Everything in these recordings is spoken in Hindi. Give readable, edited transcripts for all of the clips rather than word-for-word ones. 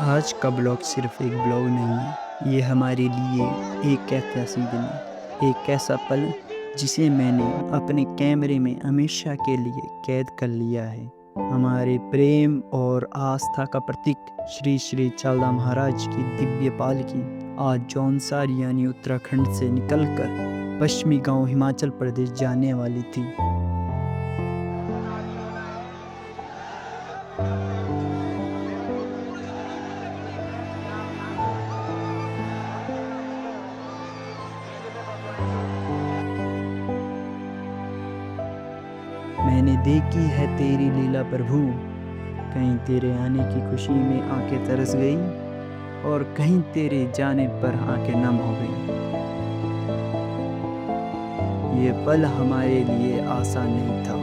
आज का ब्लॉग सिर्फ एक ब्लॉग नहीं है, ये हमारे लिए एक ऐतिहासिक दिन है। एक ऐसा पल जिसे मैंने अपने कैमरे में हमेशा के लिए कैद कर लिया है। हमारे प्रेम और आस्था का प्रतीक श्री श्री चालदा महाराज की दिव्य पालकी आज जौनसार यानी उत्तराखंड से निकलकर पश्चिमी गांव हिमाचल प्रदेश जाने वाली थी। मैंने देखी है तेरी लीला प्रभु, कहीं तेरे आने की खुशी में आंखें तरस गई और कहीं तेरे जाने पर आंखें नम हो गई। ये पल हमारे लिए आसान नहीं था,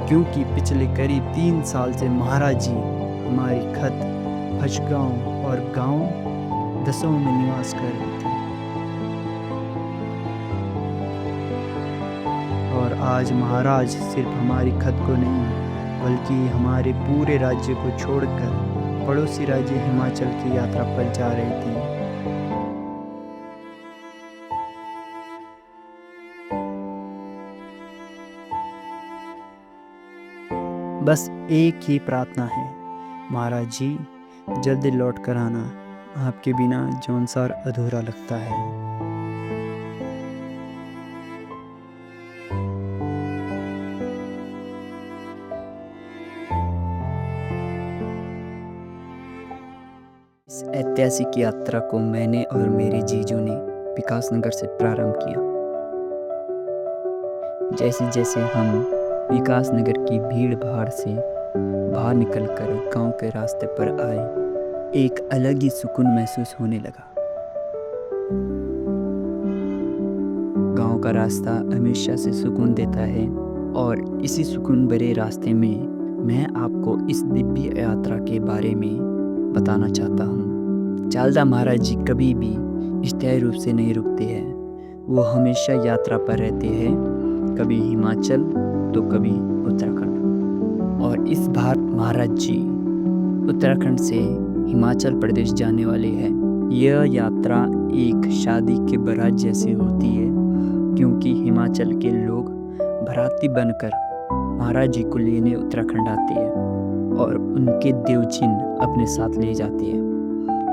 क्योंकि पिछले करीब 3 साल से महाराज जी हमारी खत भचगांव और गांव दसों में निवास कर रहे थे। और आज महाराज सिर्फ हमारी खत को नहीं बल्कि हमारे पूरे राज्य को छोड़कर पड़ोसी राज्य हिमाचल की यात्रा पर जा रही थी। बस एक ही प्रार्थना है, महाराज जी जल्दी लौट कर आना, आपके बिना जौनसार अधूरा लगता है। इस ऐतिहासिक यात्रा को मैंने और मेरे जीजू ने विकास नगर से प्रारंभ किया। जैसे जैसे हम विकास नगर की भीड़ भाड़ से बाहर निकलकर गांव के रास्ते पर आए, एक अलग ही सुकून महसूस होने लगा। गांव का रास्ता हमेशा से सुकून देता है और इसी सुकून भरे रास्ते में मैं आपको इस दिव्य यात्रा के बारे में बताना चाहता हूँ। चालदा महाराज जी कभी भी स्थायी रूप से नहीं रुकते हैं, वो हमेशा यात्रा पर रहते हैं, कभी हिमाचल तो कभी उत्तराखंड। और इस बार महाराज जी उत्तराखंड से हिमाचल प्रदेश जाने वाले हैं। यह यात्रा एक शादी के बारात जैसी होती है, क्योंकि हिमाचल के लोग बाराती बनकर महाराज जी को लेने उत्तराखंड आते हैं और उनके देवचिन्ह अपने साथ ले जाते हैं।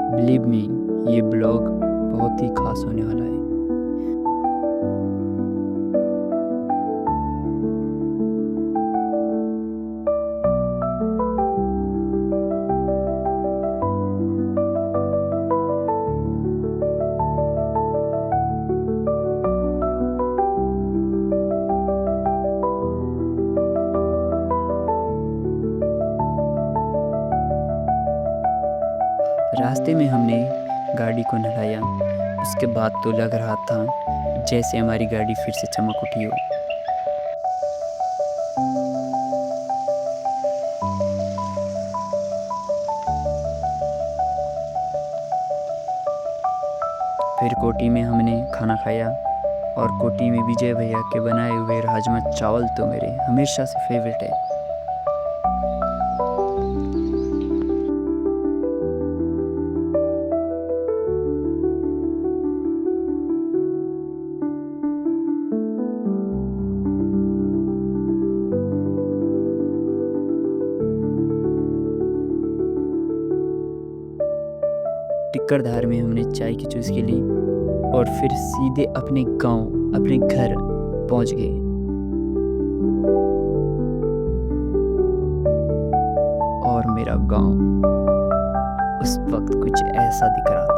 बिलीव मी, ये ब्लॉग बहुत ही खास होने वाला है। रास्ते में हमने गाड़ी को नहलाया, उसके बाद तो लग रहा था जैसे हमारी गाड़ी फिर से चमक उठी हो। फिर कोटी में हमने खाना खाया और कोटी में विजय भैया के बनाए हुए राजमा चावल तो मेरे हमेशा से फेवरेट है। टिक्करधार में हमने चाय की चुस्की ली और फिर सीधे अपने गांव, अपने घर पहुंच गए। और मेरा गांव उस वक्त कुछ ऐसा दिख रहा था।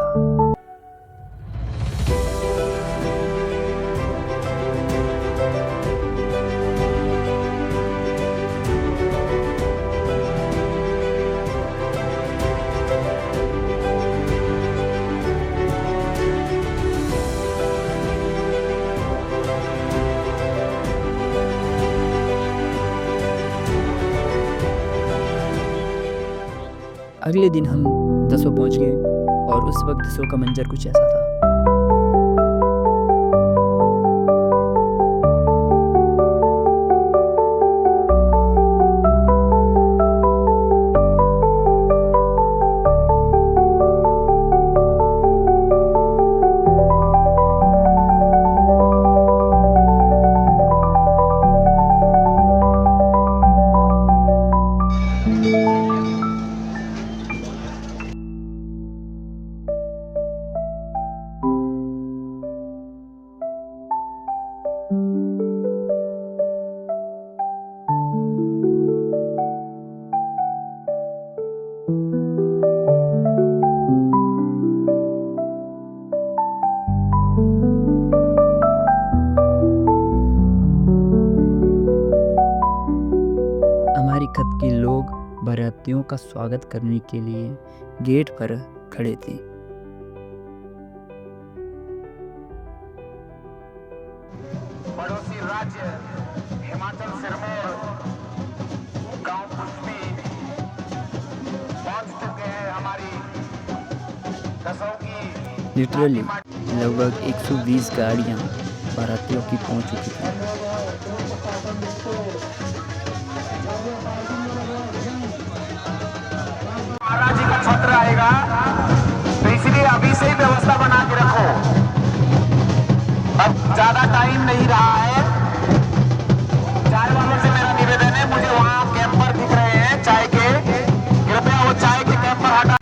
अगले दिन हम दसों पहुंच गए और उस वक्त दसों का मंजर कुछ ऐसा था। क्योंकि लोग बारातियों का स्वागत करने के लिए गेट पर खड़े थे। पड़ोसी राज्य हिमाचल सिरमौर गांव पुष्पी पहुंच चुके हैं हमारी दसों की लिटरली लगभग 120 गाड़ियां बारातियों की पहुंच चुकी थी। महाराज जी का छत्र आएगा, तो इसलिए अभी से ही व्यवस्था बना के रखो। अब ज्यादा टाइम नहीं रहा है। चाय वालों से मेरा निवेदन है, मुझे वहां कैंपर दिख रहे हैं चाय के, कृपया वो चाय के कैंपर हटा।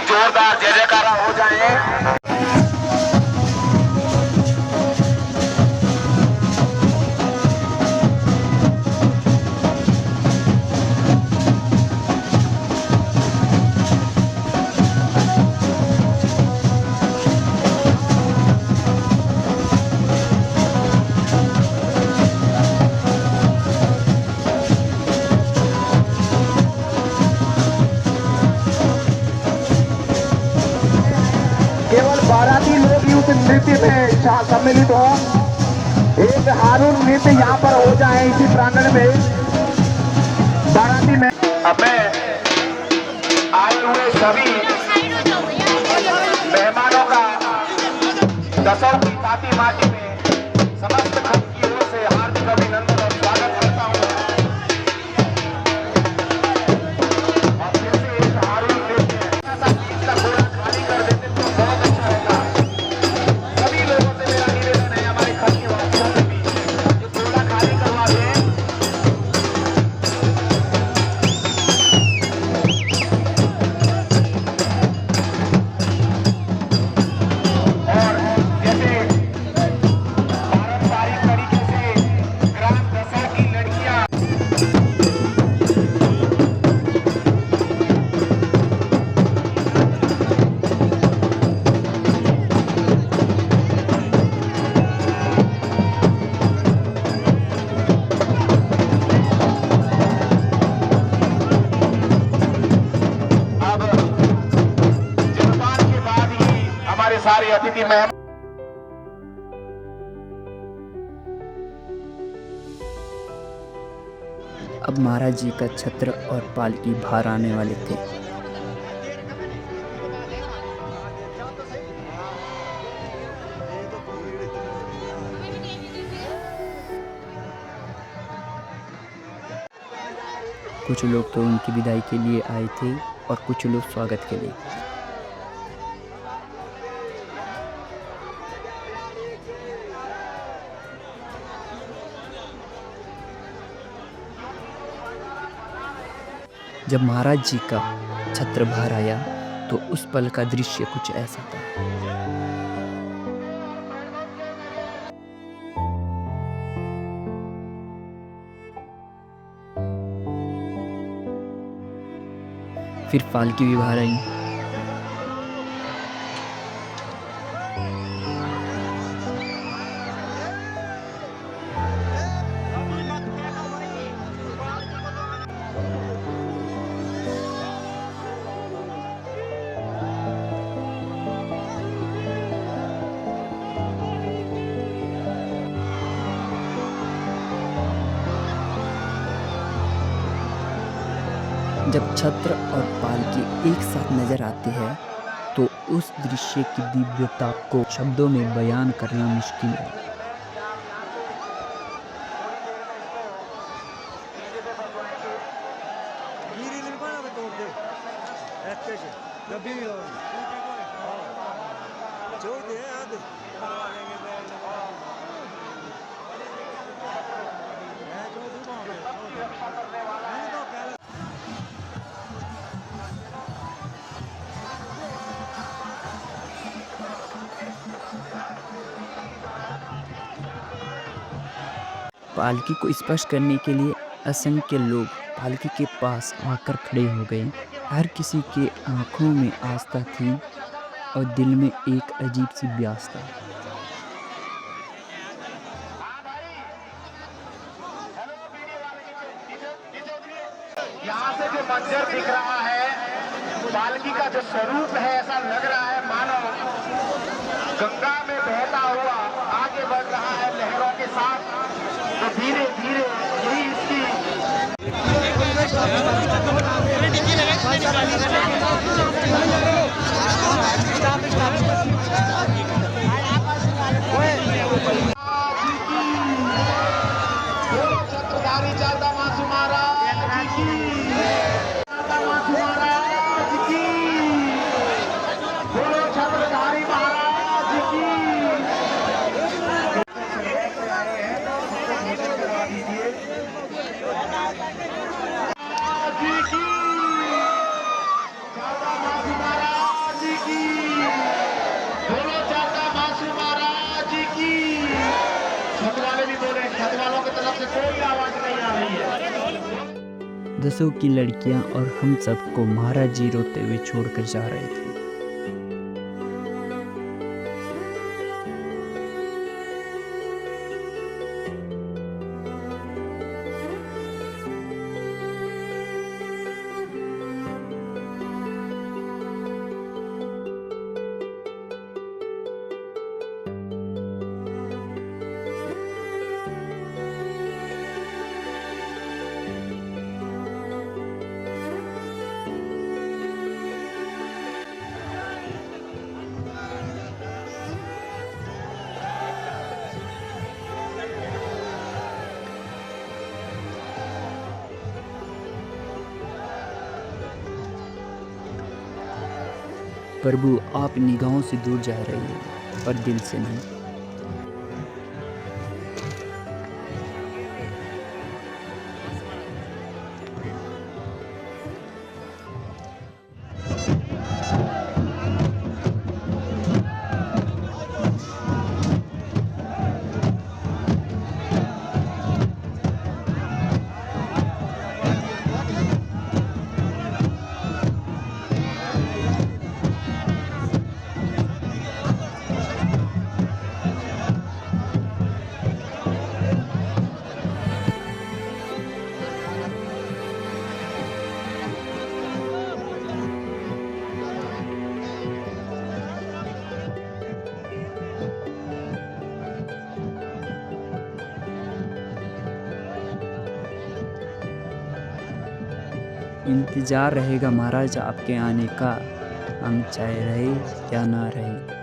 जोरदार जय जयकारा हो जाए। केवल बाराती लोग ही उस नृत्य में सम्मिलित हो। एक हारून नृत्य यहाँ पर हो जाए इसी प्रांगण में बाराती में। अब मैं आए हुए सभी मेहमानों का दसों की ताती माटी में समस्त खत की ओर से हार्दिक अभिनंदन और स्वागत करता हूँ। और फिर से एक हारून नृत्य का घोड़ा खाली कर देते तो बहुत अच्छा रहेगा। सभी लोगों से मेरा निवेदन है, हमारे खत के वासियों से भी, जो घोड़ा खाली करवा दें। और जैसे पारंपरिक तरीके से ग्राम दशा की लड़कियां अब जलपान के बाद ही हमारे सारे अतिथि मेहमान अब महाराज जी का छत्र और पालकी बाहर आने वाले थे। कुछ लोग तो उनकी विदाई के लिए आए थे और कुछ लोग स्वागत के लिए। जब महाराज जी का छत्र बाहर आया तो उस पल का दृश्य कुछ ऐसा था। फिर पालकी भी बाहर आई। जब छत्र और पालकी एक साथ नजर आते हैं तो उस दृश्य की दिव्यता को शब्दों में बयान करना मुश्किल है। पालकी को स्पर्श करने के लिए असंख्य लोग पालकी के पास आकर खड़े हो गए। हर किसी के आंखों में आस्था थी और दिल में एक अजीब सी प्यास था। यहाँ से जो मंजर दिख रहा है, पालकी का जो स्वरूप है, ऐसा लग रहा है मानो गंगा में बहता हुआ आगे बढ़ रहा है लहरों के साथ। तो धीरे धीरे यही इसकी छत्रधारी चालता मासू महाराज की, चालता मासू महाराज की, बोलो छत्रधारी महाराज की। कोई आवाज नहीं आ रही है। दसों की लड़कियां और हम सबको महाराज जी रोते हुए छोड़कर जा रहे थे। प्रभु, आप निगाहों से दूर जा रही हैं पर दिल से नहीं। इंतज़ार रहेगा महाराज आपके आने का, हम चाहे रहे या ना रहे।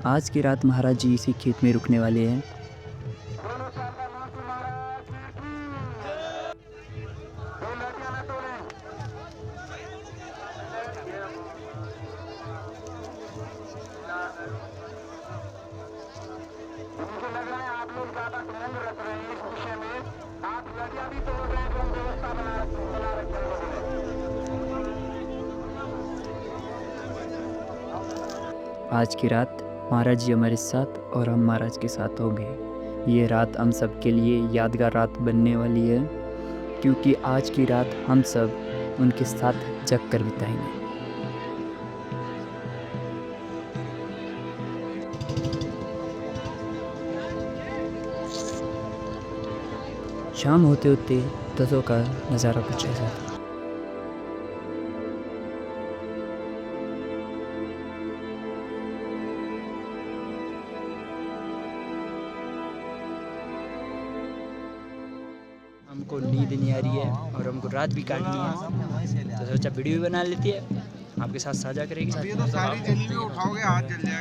आज की रात महाराज जी इसी खेत में रुकने वाले हैं। दोनों साल का नाम महाराज दो लड़कियां ना तोड़ें। मुझे लग रहा है आप लोग ज्यादा ध्यान रख रहे हैं इस विषय में। आप लड़कियां भी तोड़ रहे हैं जो व्यवस्था बना रखी है आज की रात महाराज जी हमारे साथ और हम महाराज के साथ होंगे। ये रात हम सब के लिए यादगार रात बनने वाली है, क्योंकि आज की रात हम सब उनके साथ जग कर बिताएंगे। शाम होते होते दसों का नज़ारा कुछ ऐसा था। हमको नींद नहीं आ रही है और हमको रात भी काटनी है, तो सोचा वीडियो भी बना लेती है, आपके साथ साझा करेगी। ये तो सारी जली में उठाओगे हाथ जल जाएगा।